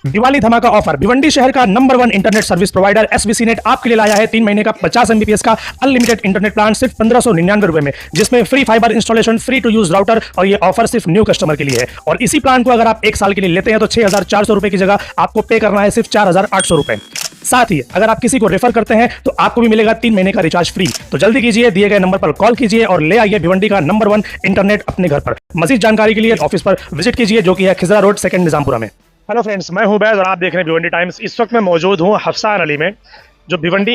दिवाली धमाका ऑफर। भिवंडी शहर का number 1 internet service provider SVC net आपके लिए लाया है 3 महीने का 50 एमबीपीएस का अनलिमिटेड इंटरनेट प्लान सिर्फ 1599 रुपए में, जिसमें free fiber installation, free to use router, और ये ऑफर सिर्फ न्यू कस्टमर के लिए है। और इसी प्लान को अगर आप 1 साल के लिए लेते हैं तो 6400 रुपए की जगह आपको पे करना है सिर्फ 4800 रुपए। साथ ही अगर आप किसी को रेफर करते हैं तो आपको भी मिलेगा 3 महीने का रिचार्ज फ्री। तो जल्दी कीजिए, दिए गए नंबर पर कॉल कीजिए और ले आइए भिवंडी का नंबर 1 इंटरनेट अपने घर पर। मजीद जानकारी के लिए ऑफिस पर विजिट कीजिए, जो कि है खिजरा रोड, 2 निजामपुरा में। हेलो फ्रेंड्स, मैं हूं बैज और आप देख रहे हैं भिवंडी टाइम्स। इस वक्त मैं मौजूद हूं हफसान अली में, जो भिवंडी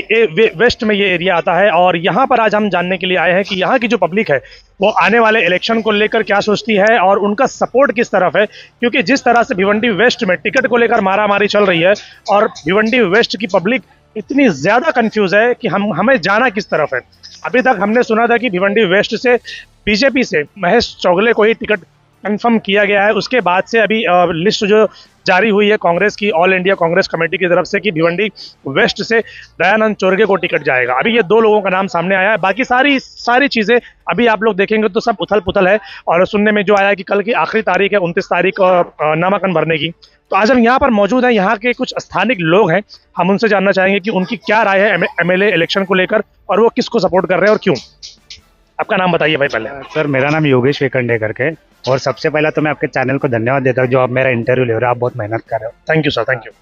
वेस्ट में ये एरिया आता है। और यहाँ पर आज हम जानने के लिए आए हैं कि यहाँ की जो पब्लिक है वो आने वाले इलेक्शन को लेकर क्या सोचती है और उनका सपोर्ट किस तरफ है। क्योंकि जिस तरह से भिवंडी वेस्ट में टिकट को लेकर मारामारी चल रही है और भिवंडी वेस्ट की पब्लिक इतनी ज़्यादा कंफ्यूज है कि हमें जाना किस तरफ है। अभी तक हमने सुना था कि भिवंडी वेस्ट से बीजेपी से महेश चौगले को ही टिकट कंफर्म किया गया है। उसके बाद से अभी लिस्ट जो जारी हुई है कांग्रेस की, ऑल इंडिया कांग्रेस कमेटी की तरफ से, कि भिवंडी वेस्ट से दयानंद चोरगे को टिकट जाएगा। अभी ये 2 लोगों का नाम सामने आया है। बाकी सारी चीज़ें अभी आप लोग देखेंगे तो सब उथल पुथल है। और सुनने में जो आया है कि कल की आखिरी तारीख है 29 तारीख नामांकन भरने की। तो आज हम यहाँ पर मौजूद हैं, यहाँ के कुछ स्थानिक लोग हैं, हम उनसे जानना चाहेंगे कि उनकी क्या राय है एमएलए इलेक्शन को लेकर और वो किसको सपोर्ट कर रहे हैं और क्यों। आपका नाम बताइए भाई पहले। सर, मेरा नाम योगेश वेकंडे करके। और सबसे पहला तो मैं आपके चैनल को धन्यवाद देता हूँ जो आप मेरा इंटरव्यू ले रहे हो, आप बहुत मेहनत कर रहे हो। Thank you sir, thank you.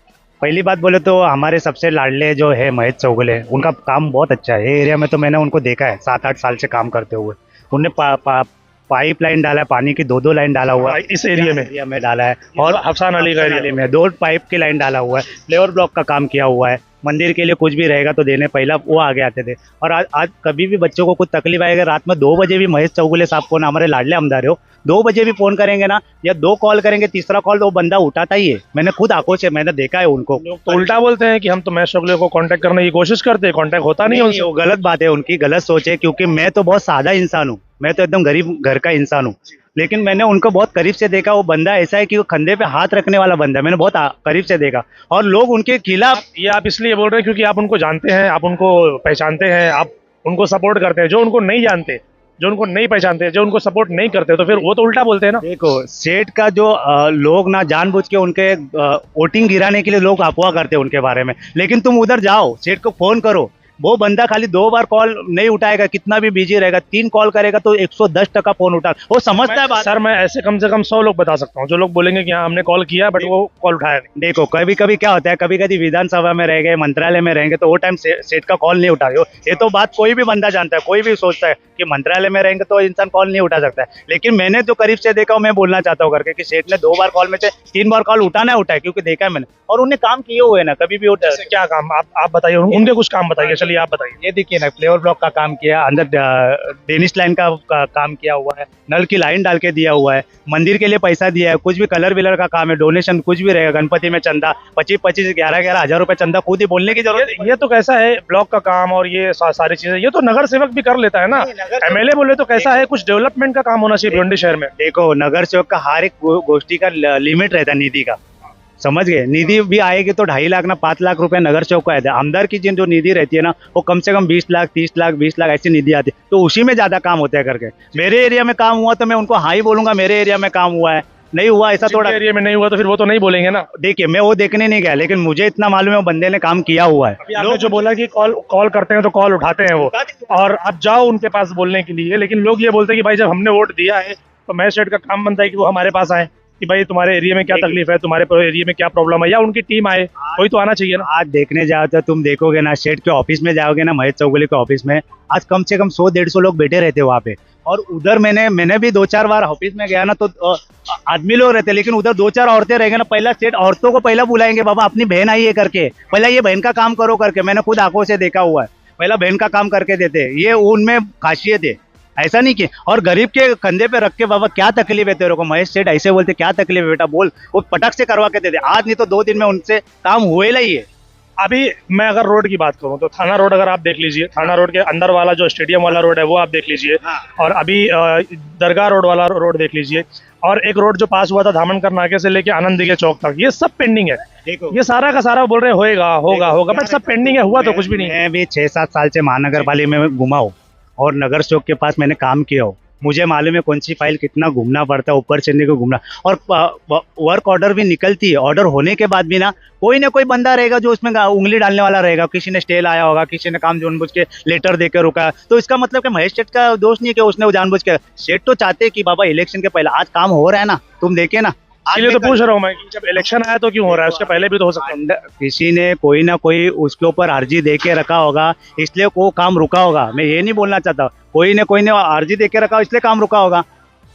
पहली बात बोले तो हमारे सबसे लाडले जो है महेश चौगले, उनका काम बहुत अच्छा है। ये एरिया में तो मैंने उनको देखा है 7-8 साल से काम करते हुए। उन्होंने पाइप लाइन डाला है, पानी की 2-2 लाइन डाला हुआ है इस एरिया में डाला है। और हफसान अली का एरिया में 2 पाइप की लाइन डाला हुआ है। फ्लेवर ब्लॉक का काम किया हुआ है। मंदिर के लिए कुछ भी रहेगा तो देने पहला वो आगे आते थे। और आज कभी भी बच्चों को कुछ तकलीफ आएगा, रात में 2 बजे भी महेश चौगले साहब को ना, हमारे लाडले आमदार हो, 2 बजे भी फोन करेंगे ना, या 2 कॉल करेंगे, तीसरा कॉल तो वो बंदा उठाता ही है। मैंने खुद आंखों से मैंने देखा है उनको। लोग तो उल्टा बोलते हैं कि हम तो महेश चौगले को कांटेक्ट करने की कोशिश करते हैं, कांटेक्ट होता नहीं है उनसे। वो गलत बात है, उनकी गलत सोच है। क्योंकि मैं तो बहुत सादा इंसान हूँ, मैं तो एकदम गरीब घर का इंसान हूँ, लेकिन मैंने उनको बहुत करीब से देखा। वो बंदा ऐसा है कि वो कंधे पे हाथ रखने वाला बंदा है, मैंने बहुत करीब से देखा। और लोग उनके खिलाफ, ये आप इसलिए बोल रहे हैं क्योंकि आप उनको जानते हैं, आप उनको पहचानते हैं, आप उनको सपोर्ट करते हैं। जो उनको नहीं जानते, जो उनको नहीं पहचानते, जो उनको सपोर्ट नहीं करते, तो फिर वो तो उल्टा बोलते हैं ना। देखो, सेठ का जो लोग ना जानबूझ के उनके वोटिंग गिराने के लिए लोग अफवाह करते हैं उनके बारे में। लेकिन तुम उधर जाओ, सेठ को फोन करो, वो बंदा खाली 2 बार कॉल नहीं उठाएगा, कितना भी बिजी रहेगा, 3 कॉल करेगा तो 110% फोन उठा, वो समझता है बात। सर, मैं ऐसे कम से कम 100 लोग बता सकता हूँ जो लोग बोलेंगे कि हाँ हमने कॉल किया बट वो कॉल उठाया नहीं। देखो, कभी कभी क्या होता है, कभी कभी विधानसभा में रह गए, मंत्रालय में रहेंगे तो वो टाइम सेठ का कॉल नहीं उठा रहे हो। ये तो बात कोई भी बंदा जानता है, कोई भी सोचता है कि मंत्रालय में रहेंगे तो इंसान कॉल नहीं उठा सकता है। लेकिन मैंने जो करीब से देखा, मैं बोलना चाहता हूँ करके कि सेठ ने 2 बार कॉल में से 3 बार कॉल उठाना उठाए, क्योंकि देखा है मैंने। और उन्हें काम किए हुए ना, कभी भी उठा। क्या काम? आप बताइए, उनके कुछ काम बताइए। चलिए आप बताइए। ये देखिए ना, फ्लेवर ब्लॉक का काम किया, अंदर डेनिश लाइन का काम किया हुआ है, नल की लाइन डाल के दिया हुआ है, मंदिर के लिए पैसा दिया है, कुछ भी कलर विलर का काम है, डोनेशन कुछ भी रहेगा, गणपति में चंदा 25-25, 11-11 हजार रुपए चंदा खुद ही बोलने की जरूरत। ये तो कैसा है, ब्लॉक का काम और ये सारी चीजें ये तो नगर सेवक भी कर लेता है ना। एमएलए बोले तो कैसा है, कुछ डेवलपमेंट का काम होना चाहिए भिवंडी शहर में। देखो, नगर सेवक का हर एक गोष्ठी का लिमिट रहता है, निधि का, समझ गए। निधि भी आएगी तो 2.5 लाख ना 5 लाख रुपए नगर सेवक को आते हैं। आमदार की जो निधि रहती है ना, वो कम से कम 20 लाख, 30 लाख, 20 लाख ऐसी निधि आती है, तो उसी में ज्यादा काम होता है करके। मेरे एरिया में काम हुआ तो मैं उनको हाँ ही बोलूंगा, मेरे एरिया में काम हुआ है। नहीं हुआ ऐसा थोड़ा एरिया में नहीं हुआ तो फिर वो तो नहीं बोलेंगे ना। देखिए, मैं वो देखने नहीं गया, लेकिन मुझे इतना मालूम है वो बंदे ने काम किया हुआ है। आपने जो बोला कि कॉल करते हैं तो कॉल उठाते हैं वो, और आप जाओ उनके पास बोलने के लिए। लेकिन लोग ये बोलते हैं कि भाई जब हमने वोट दिया है तो महेश सेठ का काम बनता है कि वो हमारे पास आए कि भाई तुम्हारे एरिया में क्या तकलीफ है, तुम्हारे एरिया में क्या प्रॉब्लम है, या उनकी टीम आए, कोई तो आना चाहिए ना। आज देखने जाओ तो तुम देखोगे ना, सेठ के ऑफिस में जाओगे ना, महेश चौगले के ऑफिस में आज कम से कम 100-150 लोग बैठे रहते वहाँ पे। और उधर मैंने भी 2-4 बार ऑफिस में गया ना, तो आदमी लोग रहते, लेकिन उधर 2-4 औरतें रहेंगे ना, पहला सेठ औरतों को पहला बुलाएंगे, बाबा अपनी बहन आई है करके, पहला ये बहन का काम करो करके। मैंने खुद आंखों से देखा हुआ है, पहला बहन का काम करके देते, ये उनमें खासियत है। ऐसा नहीं कि, और गरीब के कंधे पे रख के, बाबा क्या तकलीफ है तेरे को, महेश सेठ ऐसे बोलते, क्या तकलीफ है बेटा बोल, वो पटक से करवा के देते। आज नहीं तो 2 दिन में उनसे काम हुए ही है। अभी मैं अगर रोड की बात करूं तो थाना रोड अगर आप देख लीजिए, थाना रोड के अंदर वाला जो स्टेडियम वाला रोड है वो आप देख लीजिए। और अभी दरगाह रोड वाला रोड देख लीजिए। और एक रोड जो पास हुआ था धामनकर नाके से लेके आनंद के चौक तक, ये सब पेंडिंग है। देखो, ये सारा का सारा बोल रहे होगा बट सब पेंडिंग है, हुआ तो कुछ भी नहीं। मैं भी 6-7 साल से महानगर पालिका में घुमा हूँ और नगर चौक के पास मैंने काम किया हूँ। मुझे मालूम है कौन सी फाइल कितना घूमना पड़ता है, ऊपर चढ़ने को घूमना, और वर्क ऑर्डर भी निकलती है, ऑर्डर होने के बाद भी ना कोई बंदा रहेगा जो उसमें उंगली डालने वाला रहेगा, किसी ने स्टे लाया होगा, किसी ने काम जानबूझ के लेटर देकर रुका, तो इसका मतलब कि महेश सेठ का दोष नहीं है कि उसने वो जानबूझ के, सेठ तो चाहते हैं कि बाबा इलेक्शन के पहले आज काम हो रहा है ना, तुम देखे ना। इसलिए तो पूछ रहा हूँ मैं कि जब इलेक्शन आया तो क्यों हो रहा है, उसके पहले भी तो हो सकता है। किसी ने कोई ना कोई उसके ऊपर अर्जी दे के रखा होगा, इसलिए वो काम रुका होगा। मैं ये नहीं बोलना चाहता कोई ने अर्जी दे के रखा इसलिए काम रुका होगा,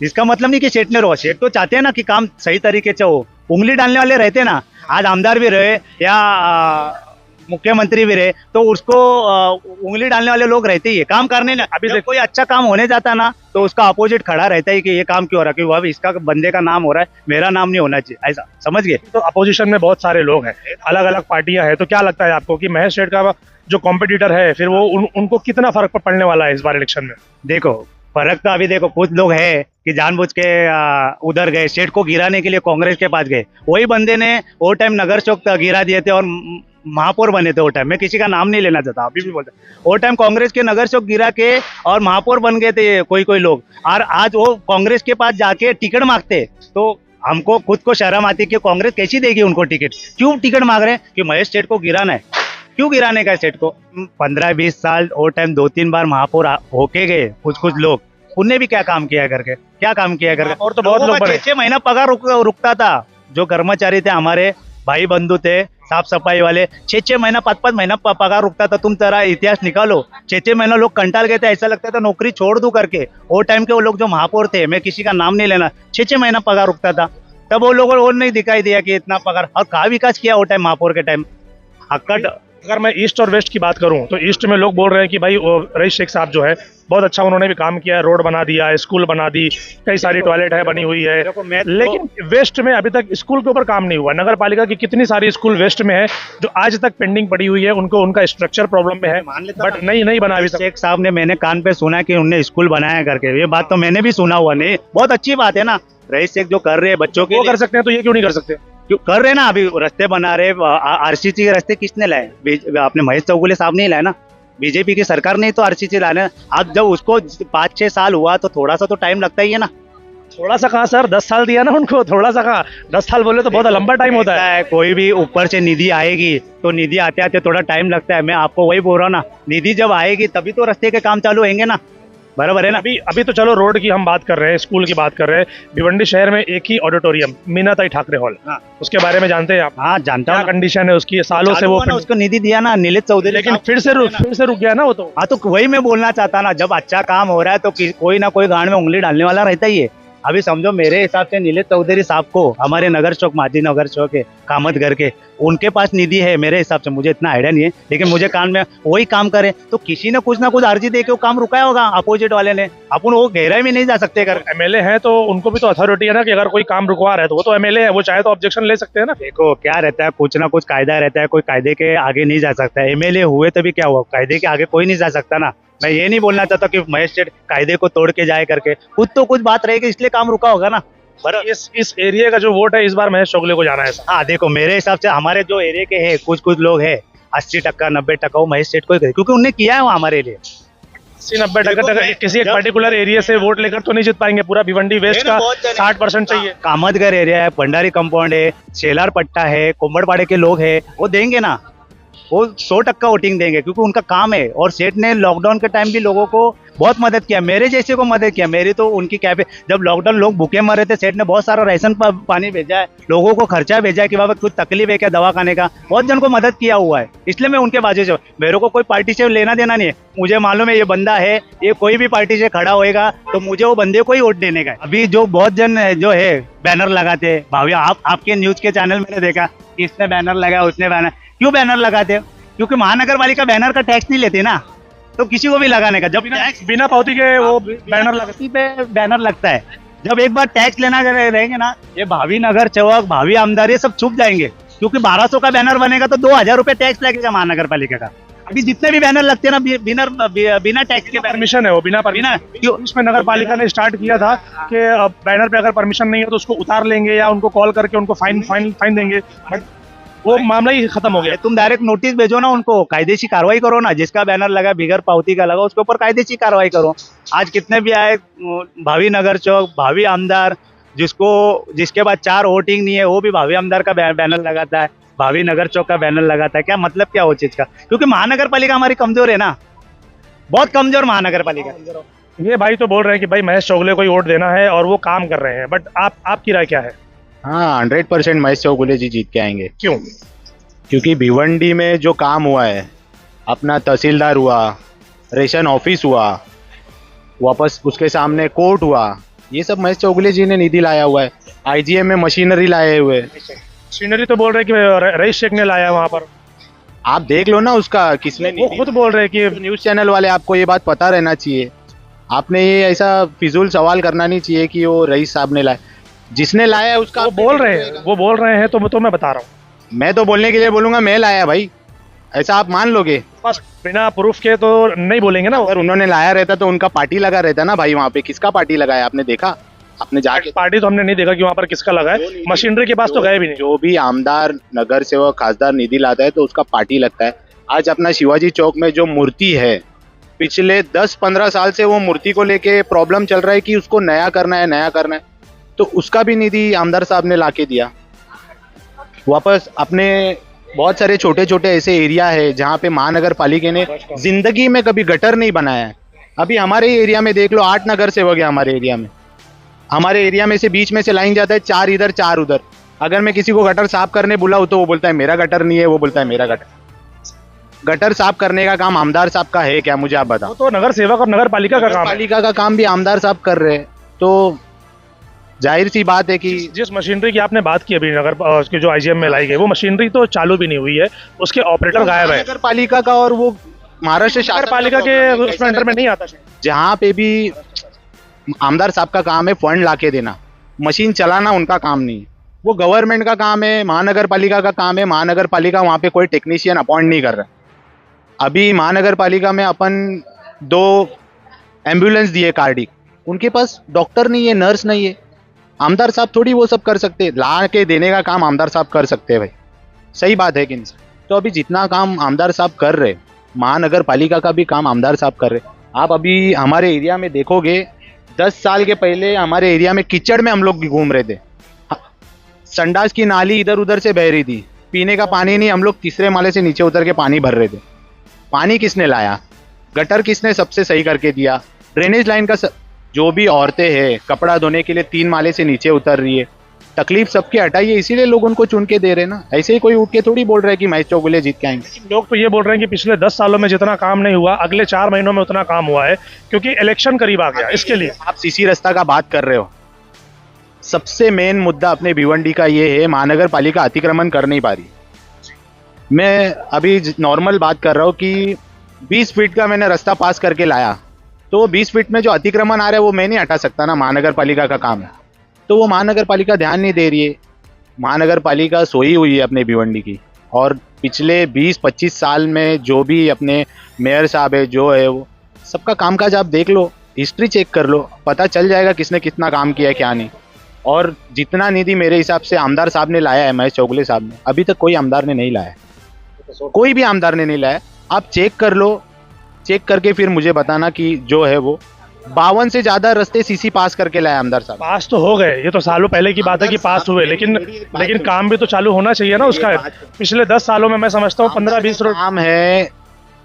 इसका मतलब नहीं कि सेठ ने रोका। सेठ तो चाहते हैं ना कि काम सही तरीके से हो, उंगली डालने वाले रहते ना, आज आमदार भी रहे या मुख्यमंत्री भी रहे तो उसको उंगली डालने वाले लोग रहते ही है, काम करने ना। अभी जब कोई अच्छा काम होने जाता ना तो उसका अपोजिट खड़ा रहता है कि ये काम क्यों हो रहा है, क्योंकि वह इसका बंदे का नाम हो रहा है, मेरा नाम नहीं होना चाहिए, ऐसा समझ गए। तो अपोजिशन में बहुत सारे लोग हैं, अलग अलग पार्टियां हैं, तो क्या लगता है आपको कि महेश सेठ का जो कॉम्पिटिटर है फिर वो उनको कितना फर्क पड़ने वाला है इस बार इलेक्शन में? देखो फर्क तो अभी देखो, कुछ लोग है कि जानबूझ के उधर गए, सेठ को गिराने के लिए कांग्रेस के पास गए, वही बंदे ने वो टाइम नगर चौक गिरा दिए थे और महापौर बने थे वो टाइम, मैं किसी का नाम नहीं लेना चाहता, अभी भी बोलता वो टाइम कांग्रेस के नगर चौक गिरा के और महापौर बन गए थे कोई लोग, और आज वो कांग्रेस के पास जाके टिकट मांगते, तो हमको खुद को शर्म आती कि कांग्रेस कैसी देगी उनको टिकट, क्यों टिकट मांग रहे हैं कि महेश सेठ को गिराना है, क्यों गिराने का है सेठ को। 15-20 साल वो टाइम 2-3 बार महापौर होके गए कुछ लोग, उनने भी क्या काम किया करके, क्या काम किया करके, और तो बहुत लोग 6 महीना पगार रुकता था, जो कर्मचारी थे हमारे भाई बंधु थे साफ सफाई वाले, 6 महीना 5 महीना पगार रुकता था। तुम तेरा इतिहास निकालो, 6 महीना लोग कंटाल गए थे, ऐसा लगता था नौकरी छोड़ दूं करके। वो टाइम के वो लोग जो महापौर थे, मैं किसी का नाम नहीं लेना, 6 महीना पगार रुकता था, तब वो लोगों को नहीं दिखाई दिया कि इतना पगार, और कहा विकास किया वो टाइम महापौर के टाइम हक्कड़। अगर मैं ईस्ट और वेस्ट की बात करूं तो ईस्ट में लोग बोल रहे हैं कि भाई रईस शेख साहब जो है बहुत अच्छा उन्होंने भी काम किया है, रोड बना दिया, स्कूल बना दी, कई सारी टॉयलेट है बनी हुई है, लेकिन वेस्ट में अभी तक स्कूल के ऊपर काम नहीं हुआ। नगर पालिका की कितनी सारी स्कूल वेस्ट में है जो आज तक पेंडिंग पड़ी हुई है, उनको उनका स्ट्रक्चर प्रॉब्लम में है, बट नहीं बना अभी तक। शेख साहब ने, मैंने कान पे सुना कि उन्होंने स्कूल बनाया करके, ये बात तो मैंने भी सुना हुआ, नहीं बहुत अच्छी बात है ना, रईस शेख जो कर रहे हैं बच्चों के कर सकते हैं तो ये क्यों नहीं कर सकते? क्यों कर रहे ना, अभी रास्ते बना रहे, आरसीसी के रास्ते किसने लाए, अपने महेश चौगुले साहब नहीं लाए ना, बीजेपी की सरकार ने तो आरसीसी लाए। अब जब उसको 5-6 साल हुआ तो थोड़ा सा तो टाइम लगता ही है ना। थोड़ा सा कहाँ सर, 10 साल दिया ना उनको, थोड़ा सा कहाँ, 10 साल बोले तो बहुत लंबा टाइम होता है। कोई भी ऊपर से निधि आएगी तो निधि आते आते थोड़ा टाइम लगता है, मैं आपको वही बोल रहा हूँ ना, निधि जब आएगी तभी तो रास्ते के काम चालू होंगे ना, बराबर है ना। अभी तो चलो रोड की हम बात कर रहे हैं, स्कूल की बात कर रहे हैं, भिवंडी शहर में एक ही ऑडिटोरियम मीनाताई ठाकरे हॉल, उसके बारे में जानते हैं आप? हाँ जानता हूँ, कंडीशन है उसकी, सालों से वो उसको निधि दिया ना नीलेश चौधरी, लेकिन फिर से रुक गया ना वो तो। हाँ तो वही मैं बोलना चाहता ना, जब अच्छा काम हो रहा है तो कोई ना कोई गांड में उंगली डालने वाला रहता ही है। अभी समझो मेरे हिसाब से नीलेश चौधरी साहब को हमारे नगर चौक, माजी नगर चौक है, कामत घर के, उनके पास निधि है मेरे हिसाब से, मुझे इतना आइडिया नहीं है, लेकिन मुझे कान में वही काम करे तो किसी ने कुछ ना कुछ अर्जी दे के वो काम रुकाया होगा अपोजिट वाले ने, अपन वो गहराई में नहीं जा सकते। अगर एमएलए है तो उनको भी तो अथॉरिटी है ना कि अगर कोई काम रुकवा रहा है तो वो तो एमएलए है, वो चाहे तो ऑब्जेक्शन ले सकते हैं ना। देखो क्या रहता है, कुछ ना कुछ कायदा रहता है, कोई कायदे के आगे नहीं जा सकता, एमएलए हुए तभी क्या हुआ, कायदे के आगे कोई नहीं जा सकता ना। मैं ये नहीं बोलना चाहता कि महेश सेठ कायदे को तोड़ के जाए करके, खुद तो कुछ बात रहेगी इसलिए काम रुका होगा ना। इस एरिया का जो वोट है इस बार महेश चौगुले को जाना है। हाँ देखो मेरे हिसाब से हमारे जो एरिया के हैं कुछ लोग हैं 80% 90% वो महेश सेठ को ही, क्योंकि उन्होंने किया है वो हमारे लिए। 80-90% किसी एक पर्टिकुलर एरिया से वोट लेकर तो नहीं जीत पाएंगे, पूरा भिवंडी वेस्ट का 60% चाहिए। कामतगर एरिया है, भंडारी कंपाउंड है, शेलार पट्टा है, कोम्बड़पाड़े के लोग हैं, वो देंगे ना, वो 100% वोटिंग देंगे क्योंकि उनका काम है। और सेठ ने लॉकडाउन के टाइम भी लोगों को बहुत मदद किया, मेरे जैसे को मदद किया, मेरी तो उनकी कैब, जब लॉकडाउन लोग भूखे मर रहे थे सेठ ने बहुत सारा राशन पानी भेजा है, लोगों को खर्चा भेजा है कि बाबा कुछ तकलीफ है क्या दवा खाने का, बहुत जन को मदद किया हुआ है, इसलिए मैं उनके बाजू से, मेरे को कोई पार्टी से लेना देना नहीं है, मुझे मालूम है ये बंदा है, ये कोई भी पार्टी से खड़ा होएगा तो मुझे वो बंदे को ही वोट देने का है। अभी जो बहुत जन जो है बैनर लगाते हैं, भाभी आपके न्यूज के चैनल मैंने देखा, इसने बैनर लगाया उसने बैनर, क्यों बैनर लगाते? क्योंकि महानगर पालिका बैनर का टैक्स नहीं लेती ना, तो किसी को भी लगाने का, जब बिना पावती के वो बैनर लगती पे बैनर लगता है, जब एक बार टैक्स लेना रहेंगे ना, ये भावी नगर चौक, भावी आमदार, ये सब छुप जाएंगे, क्योंकि 1200 का बैनर बनेगा तो 2000 रुपए टैक्स लगेगा महानगर पालिका का। अभी जितने भी बैनर लगते हैं ना बिना टैक्स के परमिशन है, वो बिना इसमें नगर पालिका ने स्टार्ट किया था कि बैनर पे अगर परमिशन नहीं है तो उसको उतार लेंगे या उनको कॉल करके उनको फाइन देंगे। वो मामला ही खत्म हो गया। तुम डायरेक्ट नोटिस भेजो ना उनको, कायदेशी कार्रवाई करो ना, जिसका बैनर लगा बिगर पावती का लगा उसके ऊपर कायदेशी कार्रवाई करो। आज कितने भी आए भावी नगर चौक, भावी आमदार, जिसके बाद 4 वोटिंग नहीं है वो भी भावी आमदार का बैनर लगाता है, भावी नगर चौक का बैनर लगाता है। क्या मतलब क्या वो चीज का? क्योंकि महानगर पालिका हमारी कमजोर है ना, बहुत कमजोर महानगर पालिका। ये भाई तो बोल रहे हैं कि भाई महेश चौगले को ही वोट देना है और वो काम कर रहे हैं, बट आपकी राय क्या है? हाँ 100% महेश चौगुले जी जीत के आएंगे। क्यों? क्योंकि भिवंडी में जो काम हुआ है, अपना तहसीलदार हुआ, रेशन ऑफिस हुआ, वापस उसके सामने कोर्ट हुआ, ये सब महेश चौगुले जी ने निधि लाया हुआ है। आईजीएम में मशीनरी लाए हुए। मशीनरी तो बोल रहे हैं कि रईस शेख ने लाया वहां पर। आप देख लो ना उसका किसने वो खुद बोल रहे हैं कि न्यूज चैनल वाले, आपको ये बात पता रहना चाहिए। आपने ये ऐसा फिजूल सवाल करना नहीं चाहिए कि वो रईस साहब ने लाया। जिसने लाया है उसका वो बोल रहे हैं तो मैं बता रहा हूँ। मैं तो बोलने के लिए बोलूंगा मैं लाया भाई, ऐसा आप मान लोगे? बस बिना प्रूफ के तो नहीं बोलेंगे ना। अगर उन्होंने लाया रहता तो उनका पार्टी लगा रहता ना भाई। वहाँ पे किसका पार्टी लगाया आपने देखा? आपने जाके पार्टी तो हमने नहीं देखा कि वहाँ पर किसका लगा है। मशीनरी के पास तो गए भी नहीं। जो भी आमदार, नगर सेवक, खासदार निधि लाता है तो उसका पार्टी लगता है। आज अपना शिवाजी चौक में जो मूर्ति है, पिछले 10-15 साल से वो मूर्ति को लेके प्रॉब्लम चल रहा है कि उसको नया करना है, तो उसका भी निधि आमदार साहब ने लाके दिया। वापस अपने बहुत सारे छोटे छोटे ऐसे एरिया है जहाँ पे महानगर पालिका ने जिंदगी में कभी गटर नहीं बनाया है। अभी हमारे एरिया में देख लो, 8 नगर सेवक है हमारे एरिया में। हमारे एरिया में से बीच में से लाइन जाता है, 4 इधर 4 उधर। अगर मैं किसी को गटर साफ करने बुलाऊं तो वो बोलता है मेरा गटर नहीं है, वो बोलता है मेरा गटर। गटर साफ करने का काम आमदार साहब का है क्या? मुझे आप बताओ। तो नगर सेवक और नगर पालिका का काम है। पालिका का काम भी आमदार साहब कर रहे हैं, तो जाहिर सी बात है कि जिस मशीनरी की आपने बात की अभी नगर उसके जो आईजीएम में लाई गई, वो मशीनरी तो चालू भी नहीं हुई है, उसके ऑपरेटर गायब है। नगर पालिका का और वो महाराष्ट्र नगर पालिका के उसमें अंडर में नहीं आता। जहाँ पे भी आमदार साहब का काम है फंड लाके देना, मशीन चलाना उनका काम नहीं है। वो गवर्नमेंट का काम है, महानगर पालिका का काम है। महानगर पालिका वहाँ पे कोई टेक्नीशियन अपॉइंट नहीं कर रहा। अभी महानगर पालिका में अपन 2 एम्बुलेंस दिए कार्डिक, उनके पास डॉक्टर नहीं है, नर्स नहीं है। आमदार साहब थोड़ी वो सब कर सकते हैं, ला के देने का काम आमदार साहब कर सकते हैं भाई। सही बात है कि नहीं? तो अभी जितना काम आमदार साहब कर रहे, महानगर पालिका का भी काम आमदार साहब कर रहे। आप अभी हमारे एरिया में देखोगे, 10 साल के पहले हमारे एरिया में कीचड़ में हम लोग घूम रहे थे। संडास की नाली इधर उधर से बह रही थी, पीने का पानी नहीं, हम लोग तीसरे माले से नीचे उतर के पानी भर रहे थे। पानी किसने लाया? गटर किसने सबसे सही करके दिया? ड्रेनेज लाइन का जो भी औरतें हैं कपड़ा धोने के लिए 3 माले से नीचे उतर रही है। तकलीफ सबकी हटाइए, इसीलिए लोग उनको चुन के दे रहे ना। ऐसे ही कोई उठ के थोड़ी बोल रहा है कि महेश चौगुले जीत के आएंगे। लोग तो ये बोल रहे हैं कि पिछले 10 सालों में जितना काम नहीं हुआ, अगले 4 महीनों में उतना काम हुआ है, क्योंकि इलेक्शन करीब आ गया। इसके लिए आप सीसी रास्ता का बात कर रहे हो। सबसे मेन मुद्दा अपने भिवंडी का ये है, महानगर पालिका अतिक्रमण कर नहीं पा रही। मैं अभी नॉर्मल बात कर रहा हूँ कि 20 फीट का मैंने रास्ता पास करके लाया, तो 20 फीट में जो अतिक्रमण आ रहा है वो मैं नहीं हटा सकता ना, महानगर पालिका का काम है। तो वो महानगर पालिका ध्यान नहीं दे रही है। महानगर पालिका सोई हुई है अपने भिवंडी की। और पिछले 20-25 साल में जो भी अपने मेयर साहब है, जो है, वो सबका कामकाज आप देख लो, हिस्ट्री चेक कर लो, पता चल जाएगा किसने कितना काम किया है क्या नहीं। और जितना निधि मेरे हिसाब से आमदार साहब ने लाया है, महेश चौगुले साहब ने, अभी तक कोई आमदार ने नहीं लाया, कोई भी आमदार ने नहीं लाया। आप चेक कर लो, चेक करके फिर मुझे बताना कि जो है वो 52 से ज्यादा रास्ते सीसी पास करके लाया आमदार साहब। पास तो हो गए, ये तो सालों पहले की बात है कि पास हुए, लेकिन काम भी तो चालू होना चाहिए ना उसका। पिछले 10 सालों में मैं समझता हूँ 15-20 रोड काम है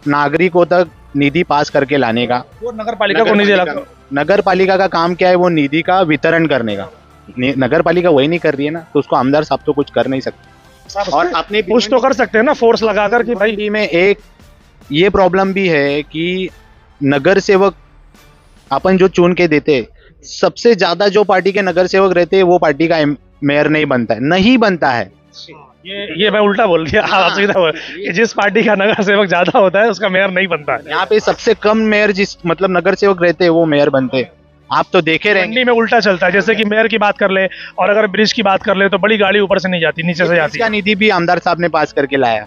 नागरिकों तक निधि पास करके लाने का। वो नगर पालिका को नहीं दे रहा। नगर पालिका का काम क्या है? वो निधि का वितरण करने का। नगर पालिका वही नहीं कर रही है ना, तो उसको आमदार साहब तो कुछ कर नहीं सकते। और अपने कुछ तो कर सकते हैं ना, फोर्स लगाकर कि भाई। में एक ये प्रॉब्लम भी है कि नगर सेवक अपन जो चुन के देते, सबसे ज्यादा जो पार्टी के नगर सेवक रहते हैं वो पार्टी का मेयर नहीं बनता है, नहीं बनता है। ये मैं उल्टा बोल दिया। कि जिस पार्टी का नगर सेवक ज्यादा होता है उसका मेयर नहीं बनता है। यहाँ पे सबसे कम मेयर जिस मतलब नगर सेवक रहते हैं वो मेयर बनते हैं। आप तो देखे रहेंगे में उल्टा चलता है। जैसे कि मेयर की बात कर ले और अगर ब्रिज की बात कर ले तो बड़ी गाड़ी ऊपर से नहीं जाती, नीचे से जाती है। निधि भी आमदार साहब ने पास करके लाया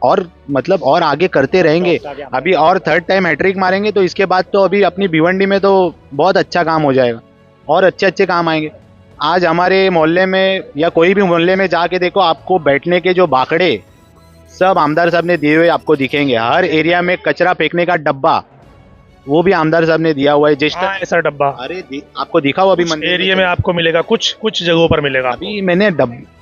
और मतलब और आगे करते रहेंगे। अभी और 3rd टाइम हैट्रिक मारेंगे तो इसके बाद तो अभी अपनी भिवंडी में तो बहुत अच्छा काम हो जाएगा और अच्छे अच्छे काम आएंगे। आज हमारे मोहल्ले में या कोई भी मोहल्ले में जाके देखो, आपको बैठने के जो बाकड़े सब आमदार साहब ने दिए हुए आपको दिखेंगे। हर एरिया में कचरा फेंकने का डब्बा वो भी आमदार साहब ने दिया हुआ है। जिस हाँ, ऐसा डब्बा अरे आपको दिखा हुआ अभी मंदिर एरिया में आपको मिलेगा, कुछ कुछ जगहों पर मिलेगा। अभी मैंने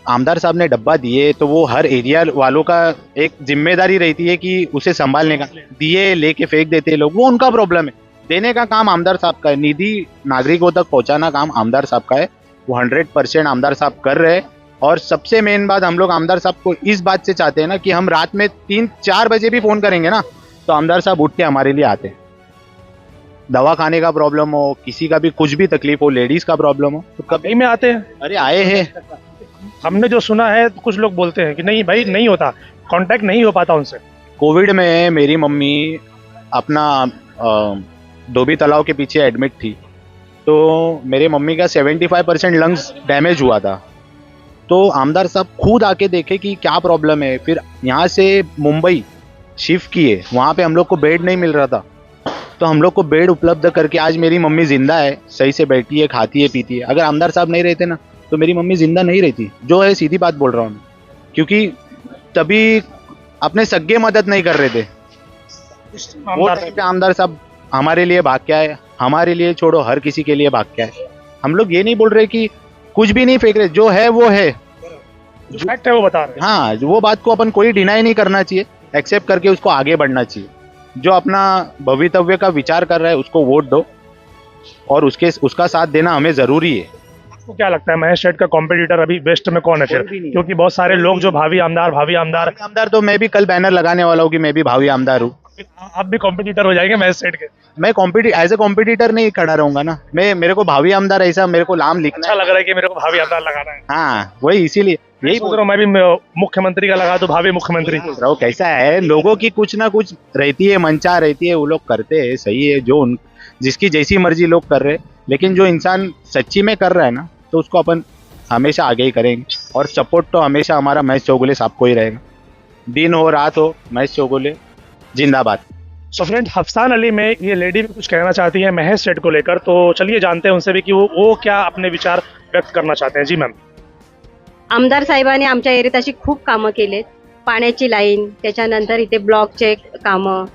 आमदार साहब ने डब्बा दिए, तो वो हर एरिया वालों का एक जिम्मेदारी रहती है कि उसे संभालने का। दिए लेके फेंक देते हैं लोग, वो उनका प्रॉब्लम है। देने का काम आमदार साहब का है, निधि नागरिकों तक पहुंचाना काम आमदार साहब का है। वो 100% आमदार साहब कर रहे हैं। और सबसे मेन बात, हम लोग आमदार साहब को इस बात से चाहते हैं ना कि हम रात में 3-4 बजे भी फोन करेंगे ना, तो आमदार साहब उठ के हमारे लिए आते हैं। दवा खाने का प्रॉब्लम हो, किसी का भी कुछ भी तकलीफ हो, लेडीज का प्रॉब्लम हो, तो कभी कहीं में आते हैं। अरे आए हैं। हमने जो सुना है, तो कुछ लोग बोलते हैं कि नहीं भाई, नहीं होता, कांटेक्ट नहीं हो पाता उनसे। कोविड में मेरी मम्मी अपना डोबी तालाब के पीछे एडमिट थी, तो मेरे मम्मी का 75% लंग्स डैमेज हुआ था। तो आमदार साहब खुद आके देखे कि क्या प्रॉब्लम है, फिर यहाँ से मुंबई शिफ्ट किए। वहाँ पे हम लोग को बेड नहीं मिल रहा था, तो हम लोग को बेड उपलब्ध करके आज मेरी मम्मी जिंदा है, सही से बैठी है, खाती है, पीती है। अगर आमदार साहब नहीं रहते ना, तो मेरी मम्मी जिंदा नहीं रहती। जो है सीधी बात बोल रहा हूँ मैं, क्योंकि तभी अपने सगे मदद नहीं कर रहे थे। वो टाइम पे आमदार साहब हमारे लिए भाग के आए। हमारे लिए छोड़ो, हर किसी के लिए भाग के आए। हम लोग ये नहीं बोल रहे कि कुछ भी नहीं फेंक रहे, जो है वो है, जो फैक्ट है वो बता रहे हैं। हाँ, वो बात को अपन कोई डिनाई नहीं करना चाहिए, एक्सेप्ट करके उसको आगे बढ़ना चाहिए। जो अपना भवितव्य का विचार कर रहा है उसको वोट दो, और उसका साथ देना हमें जरूरी है। आपको क्या लगता है महेश शेठ का कॉम्पिटिटर अभी वेस्ट में कौन है फिर? क्योंकि बहुत सारे लोग जो भावी आमदार, तो मैं भी कल बैनर लगाने वाला हूँ कि मैं भी भावी आमदार हूँ। आप भी कॉम्पिटिटर हो जाएंगे महेश शेठ के। मैं एज ए कॉम्पिटिटर नहीं खड़ा रहूंगा ना, मेरे को भावी आमदार ऐसा मेरे को नाम लिखना अच्छा लग रहा है कि मेरे को भावी आमदार लगाना है। हाँ, वही इसीलिए यही सोच रहा हूँ मैं भी मुख्यमंत्री का लगा तो भावी मुख्यमंत्री। रहो। कैसा है, लोगों की कुछ ना कुछ रहती है, मंशा रहती है, वो लोग करते हैं, सही है। जो जिसकी जैसी मर्जी लोग कर रहे हैं, लेकिन जो इंसान सच्ची में कर रहा है ना, तो उसको अपन हमेशा आगे ही करेंगे। और सपोर्ट तो हमेशा हमारा महेश चौगुले साहब को ही रहेगा। दिन हो रात हो, महेश चौगुले जिंदाबाद। सो फ्रेंड, हफसान अली में ये लेडी भी कुछ कहना चाहती है महेश शेठ को लेकर, तो चलिए जानते हैं उनसे भी कि वो क्या अपने विचार व्यक्त करना चाहते हैं। जी मैम। आमदार साहेबांनी आमच्या एरियात अशी खूप कामं केलेत. पाण्याची लाईन, त्याच्यानंतर इथे ब्लॉकचे कामं,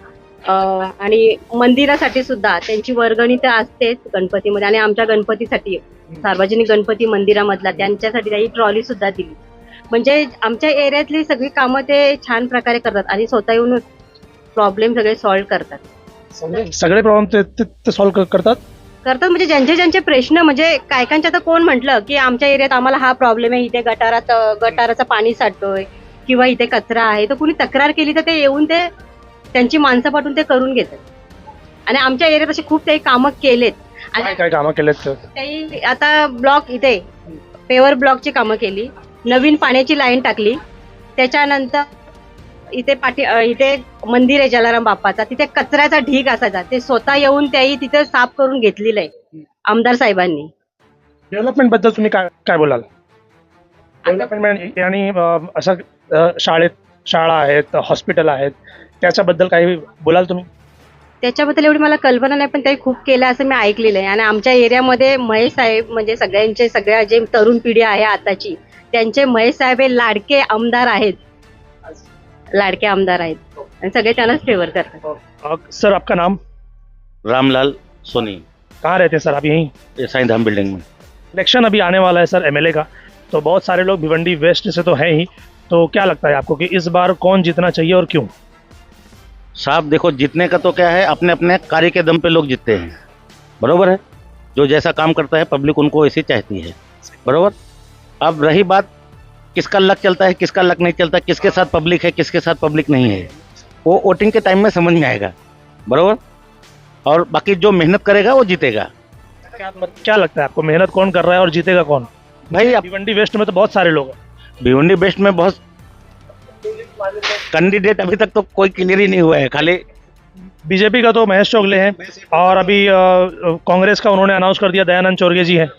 आणि मंदिरासाठी सुद्धा त्यांची वर्गणी तर असतेच गणपतीमध्ये, आणि आमच्या गणपतीसाठी सार्वजनिक गणपती मंदिरामधला त्यांच्यासाठी काही ट्रॉली सुद्धा दिली. म्हणजे आमच्या एरियातली सगळी कामं ते छान प्रकारे करतात आणि स्वतः येऊन प्रॉब्लेम सगळे सॉल्व्ह करतात. सगळे प्रॉब्लेम ते सॉल्व्ह करतात. म्हणजे ज्यांचे प्रश्न, म्हणजे कायकांच्या आता कोण म्हटलं की आमच्या एरियात आम्हाला हा प्रॉब्लेम आहे, इथे गटाराचं पाणी साठतोय किंवा इथे कचरा आहे, तर कुणी तक्रार केली तर ते येऊन ते त्यांची माणसं पाठवून ते करून घेतात. आणि आमच्या एरियात अशी खूप काही कामं केलेत. आणि काय कामं केलेत? काही आता ब्लॉक, इथे पेवर ब्लॉकची कामं केली, नवीन पाण्याची लाईन टाकली, त्याच्यानंतर इथे मंदिर आहे जलाराम बाप्पाचा, तिथे कचऱ्याचा ढीग असायचा, ते स्वतः येऊन त्याही तिथे साफ करून घेतलेलं आहे आमदार साहेबांनी. डेव्हलपमेंट बद्दल तुम्ही काय बोलाल? डेव्हलपमेंट आणि असं शाळा आहेत, हॉस्पिटल आहेत, त्याच्याबद्दल काही बोलाल तुम्ही? त्याच्याबद्दल एवढी मला कल्पना नाही, पण ते खूप केलं असं मी ऐकलेलं आहे. आणि आमच्या एरियामध्ये महेश साहेब म्हणजे सगळ्या जे तरुण पिढी आहे आताची, त्यांचे महेश साहेब हे लाडके आमदार आहेत आणि सगळे त्यांनाच फेवर करतात. सर, आपका नाम? रामलाल सोनी, कहाँ रहते हैं सर आप? यहीं साईं धाम बिल्डिंग में। इलेक्शन अभी आने वाला है सर एमएलए का, तो बहुत सारे लोग भिवंडी वेस्ट से तो हैं ही, तो क्या लगता है आपको कि इस बार कौन जीतना चाहिए और क्यों? साहब देखो, जीतने का तो क्या है, अपने अपने कार्य के दम पे लोग जीतते हैं, बरोबर है। जो जैसा काम करता है पब्लिक उनको ऐसे चाहती है, बरोबर। अब रही बात किसका लक चलता है, किसका लक नहीं चलता, किसके साथ पब्लिक है, किसके साथ पब्लिक नहीं है, वो वोटिंग के टाइम में समझ में आएगा, बरोबर। और बाकी जो मेहनत करेगा वो जीतेगा। क्या लगता है आपको, मेहनत कौन कर रहा है और जीतेगा कौन? भाई भिवंडी वेस्ट में तो बहुत सारे लोग हैं। भिवंडी वेस्ट में बहुत कैंडिडेट अभी तक तो कोई क्लियर ही नहीं हुआ है, खाली बीजेपी का तो महेश चौगले हैं, और अभी कांग्रेस का उन्होंने अनाउंस कर दिया दयानंद चौरगे जी हैं।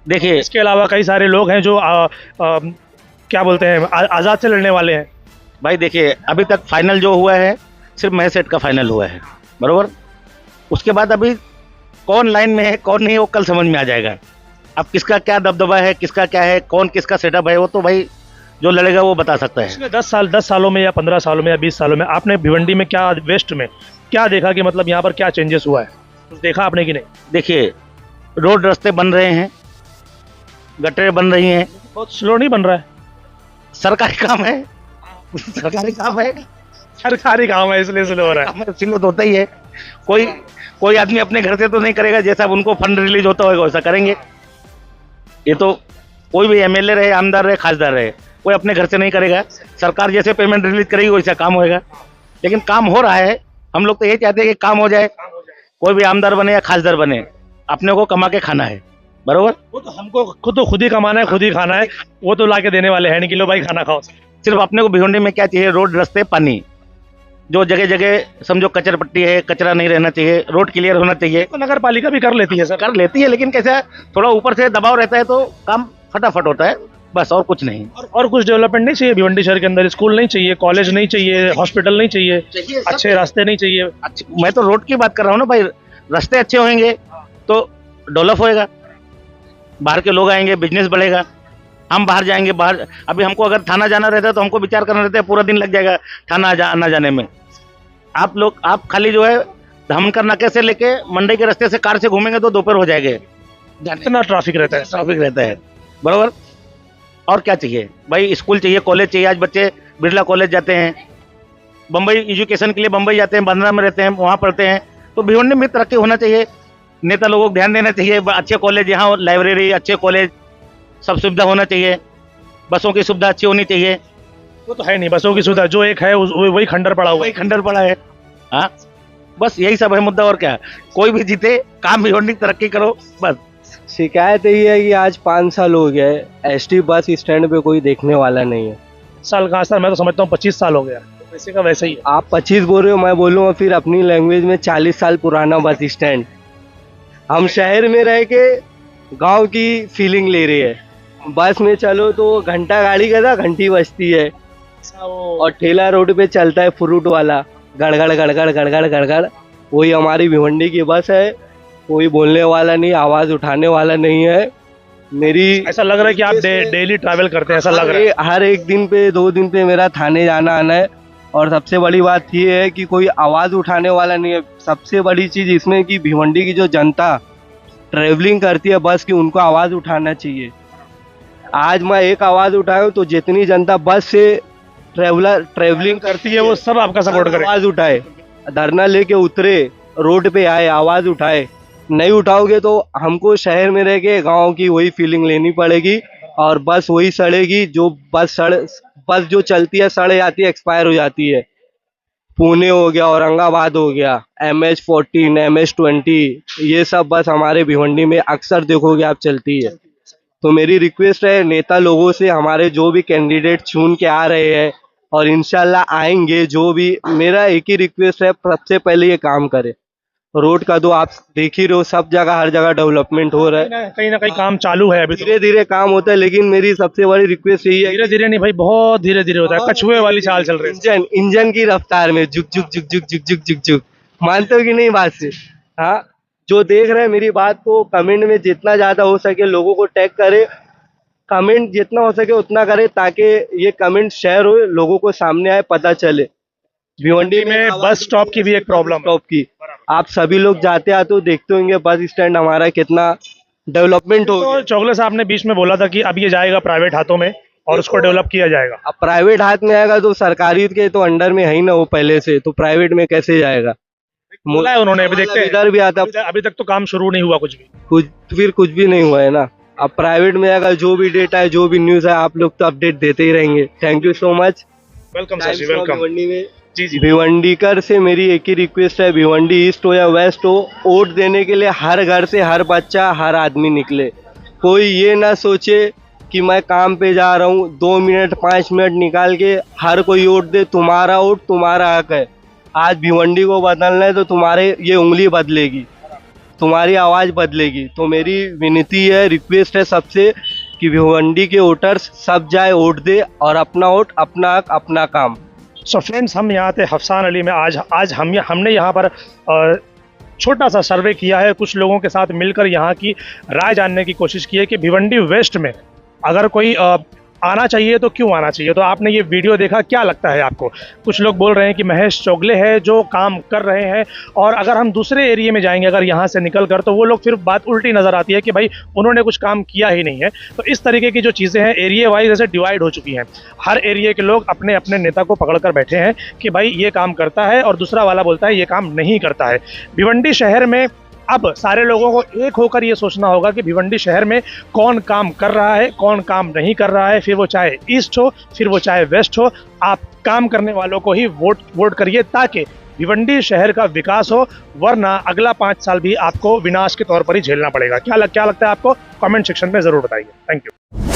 देखिए, इसके अलावा कई सारे लोग हैं जो क्या बोलते हैं, आज़ाद से लड़ने वाले हैं। भाई देखिए, अभी तक फाइनल जो हुआ है सिर्फ महेश सेठ का फाइनल हुआ है, बरोबर। उसके बाद अभी कौन लाइन में है कौन नहीं, वो कल समझ में आ जाएगा। अब किसका क्या दबदबा है, किसका क्या है, कौन किसका सेटअप है, वो तो भाई जो लड़ेगा वो बता सकता है। पिछले 10 सालों में या 15 सालों में या 20 सालों में आपने भिवंडी में क्या, वेस्ट में क्या देखा कि मतलब यहाँ पर क्या चेंजेस हुआ है? कुछ देखा आपने कि नहीं? देखिए, रोड रास्ते बन रहे हैं, गटरें बन रही हैं, बहुत स्लो नहीं बन रहा है? सरकारी काम है, सरकारी काम है, सरकारी काम है इसलिए स्लो हो रहा है। काम है, इसलिए तो होता ही है। कोई आदमी अपने घर से तो नहीं करेगा, जैसा उनको फंड रिलीज होता होगा वैसा करेंगे। ये तो कोई भी एमएलए रहे, आमदार रहे, खासदार रहे, कोई अपने घर से नहीं करेगा। सरकार जैसे पेमेंट रिलीज करेगी वैसा काम होएगा, लेकिन काम हो रहा है। हम लोग तो ये चाहते हैं कि काम हो जाए, कोई भी आमदार बने या खासदार बने, अपने को कमा के खाना है, बरोबर। वो तो हमको खुद ही कमाना है, खुद ही खाना है, वो तो ला के देने वाले हैं नहीं कि लो भाई खाना खाओ। सिर्फ अपने को भिवंडी में क्या चाहिए? रोड, रास्ते, पानी। जो जगह जगह समझो कचर पट्टी है, कचरा नहीं रहना चाहिए, रोड क्लियर होना चाहिए। तो नगर पालिका भी कर लेती है सर। कर लेती है, लेकिन कैसा है, थोड़ा ऊपर से दबाव रहता है तो काम फटाफट होता है, बस और कुछ नहीं। और कुछ डेवलपमेंट नहीं चाहिए भिवंडी शहर के अंदर? स्कूल नहीं चाहिए, कॉलेज नहीं चाहिए, हॉस्पिटल नहीं चाहिए, अच्छे रास्ते नहीं चाहिए? मैं तो रोड की बात कर रहा हूँ ना भाई। रास्ते अच्छे होंगे तो डेवलप होएगा, बाहर के लोग आएंगे, बिजनेस बढ़ेगा, हम बाहर जाएंगे। बाहर अभी हमको अगर थाना जाना रहता है तो हमको विचार करना रहता है, पूरा दिन लग जाएगा थाना आना जाने में। आप खाली जो है धमकर नाके से लेके मंडी के रास्ते से कार से घूमेंगे तो दोपहर हो जाएंगे। इतना ट्रैफिक रहता है। बराबर। और क्या चाहिए भाई? स्कूल चाहिए, कॉलेज चाहिए। आज बच्चे बिरला कॉलेज जाते हैं, बम्बई एजुकेशन के लिए बम्बई जाते हैं, बांद्रा में रहते हैं, वहाँ पढ़ते हैं। तो भिवंडी में तरक्की होना चाहिए, नेता लोगों को ध्यान देना चाहिए। अच्छे कॉलेज, यहाँ लाइब्रेरी, अच्छे कॉलेज, सब सुविधा होना चाहिए। बसों की सुविधा अच्छी होनी चाहिए। वो तो है नहीं, बसों की सुविधा जो एक है वही खंडर पड़ा हुआ वही खंडर पड़ा है। हाँ, बस यही सब है मुद्दा। और क्या, कोई भी जीते, काम भिवंडी तरक्की करो, बस। शिकायत यही है कि आज 5 साल हो गए, एसटी बस स्टैंड पे कोई देखने वाला नहीं है। साल कहाँ सर, मैं तो समझता हूँ 25 साल हो गया, वैसे का वैसे ही है। आप 25 बोल रहे हो, मैं बोलूँगा फिर अपनी लैंग्वेज में 40 साल पुराना बस स्टैंड। हम शहर में रह के गांव की फीलिंग ले रहे हैं। बस में चलो तो घंटा गाड़ी का था, घंटी बजती है, और ठेला रोड पे चलता है फ्रूट वाला, गड़गड़ गड़गड़ गड़गड़ गड़गड़। वही हमारी भिवंडी की बस है, कोई बोलने वाला नहीं, आवाज उठाने वाला नहीं है। मेरी ऐसा लग रहा है कि आप डेली ट्रैवल करते हैं, ऐसा लग रहा है। हर एक दिन पे 2 दिन पे मेरा थाने जाना आना है। और सबसे बड़ी बात ये है कि कोई आवाज उठाने वाला नहीं है। सबसे बड़ी चीज इसमें कि भिवंडी की जो जनता ट्रेवलिंग करती है बस की, उनको आवाज उठाना चाहिए। आज मैं एक आवाज उठाऊं तो जितनी जनता बस से ट्रेवलिंग करती है वो सब आपका सपोर्ट करे। आवाज उठाए, धरना लेके उतरे, रोड पे आए, आवाज उठाए। नहीं उठाओगे तो हमको शहर में रह के गाँव की वही फीलिंग लेनी पड़ेगी, और बस वही सड़ेगी जो बस जो चलती है सड़ जाती है, एक्सपायर हो जाती है। पुणे हो गया, औरंगाबाद हो गया, MH14, MH20, ये सब बस हमारे भिवंडी में अक्सर देखोगे आप चलती है। तो मेरी रिक्वेस्ट है नेता लोगों से, हमारे जो भी कैंडिडेट चुन के आ रहे हैं और इंशाल्लाह आएंगे, जो भी, मेरा एक ही रिक्वेस्ट है, सबसे पहले ये काम करे। रोड का तो आप देख ही रहे हो, सब जगह हर जगह डेवलपमेंट हो रहा है, कहीं ना कहीं काम चालू है अभी। धीरे धीरे काम होता है, लेकिन मेरी सबसे बड़ी रिक्वेस्ट यही है, धीरे धीरे नहीं भाई, बहुत धीरे धीरे होता है, कछुए वाली चाल चल रही है। इंजन की रफ्तार में झुक झुक झुक झुक झुक झुक झुक झुक। मानते हो कि नहीं बात से? हाँ, जो देख रहे हैं मेरी बात को कमेंट में जितना ज्यादा हो सके लोगों को टैग करे, कमेंट जितना हो सके उतना करे, ताकि ये कमेंट शेयर हो, लोगों को सामने आए, पता चले। भिवंडी में बस स्टॉप की भी एक प्रॉब्लम, स्टॉप की आप सभी लोग जाते आते हो, देखते होंगे बस स्टैंड हमारा कितना डेवलपमेंट हो गया। तो चौगले साहब ने बीच में बोला था कि अब ये जाएगा प्राइवेट हाथों में और उसको डेवलप किया जाएगा। अब प्राइवेट हाथ में आएगा तो सरकारी के तो अंडर में है ही ना वो पहले से, तो प्राइवेट में कैसे जाएगा? बोला है उन्होंने, अभी देखते हैं। इधर भी आता, अभी तक तो काम शुरू नहीं हुआ, फिर कुछ भी नहीं हुआ है ना। अब प्राइवेट में आएगा, जो भी डेटा है, जो भी न्यूज है, आप लोग तो अपडेट देते ही रहेंगे। Thank you so much. Welcome sir ji, welcome. Bhiwandi में जी भिवंडीकर से मेरी एक ही रिक्वेस्ट है, भिवंडी ईस्ट हो या वेस्ट हो, वोट देने के लिए हर घर से हर बच्चा, हर आदमी निकले। कोई ये ना सोचे कि मैं काम पे जा रहा हूँ, 2 मिनट 5 मिनट निकाल के हर कोई वोट दे। तुम्हारा वोट तुम्हारा हक है। आज भिवंडी को बदलना है तो तुम्हारे ये उंगली बदलेगी, तुम्हारी आवाज बदलेगी। तो मेरी विनती है, रिक्वेस्ट है सबसे कि भिवंडी के वोटर्स सब जाए, वोट दे, और अपना वोट, अपना हक, अपना काम। सो फ्रेंड्स, हम यहाँ थे हफसान अली में। आज हमने यहाँ पर छोटा सा सर्वे किया है, कुछ लोगों के साथ मिलकर यहाँ की राय जानने की कोशिश की है कि भिवंडी वेस्ट में अगर कोई आना चाहिए तो क्यों आना चाहिए। तो आपने ये वीडियो देखा, क्या लगता है आपको? कुछ लोग बोल रहे हैं कि महेश चौगले है जो काम कर रहे हैं, और अगर हम दूसरे एरिया में जाएंगे अगर यहाँ से निकल कर, तो वो लोग फिर बात उल्टी नज़र आती है कि भाई उन्होंने कुछ काम किया ही नहीं है। तो इस तरीके की जो चीज़ें हैं एरिया वाइज ऐसे डिवाइड हो चुकी हैं। हर एरिया के लोग अपने अपने नेता को पकड़ कर बैठे हैं कि भाई ये काम करता है और दूसरा वाला बोलता है ये काम नहीं करता है। भिवंडी शहर में अब सारे लोगों को एक होकर ये सोचना होगा कि भिवंडी शहर में कौन काम कर रहा है, कौन काम नहीं कर रहा है, फिर वो चाहे ईस्ट हो, फिर वो चाहे वेस्ट हो। आप काम करने वालों को ही वोट करिए ताकि भिवंडी शहर का विकास हो, वरना अगला 5 साल भी आपको विनाश के तौर पर ही झेलना पड़ेगा। क्या लगता है आपको? कमेंट सेक्शन में ज़रूर बताइए। Thank you.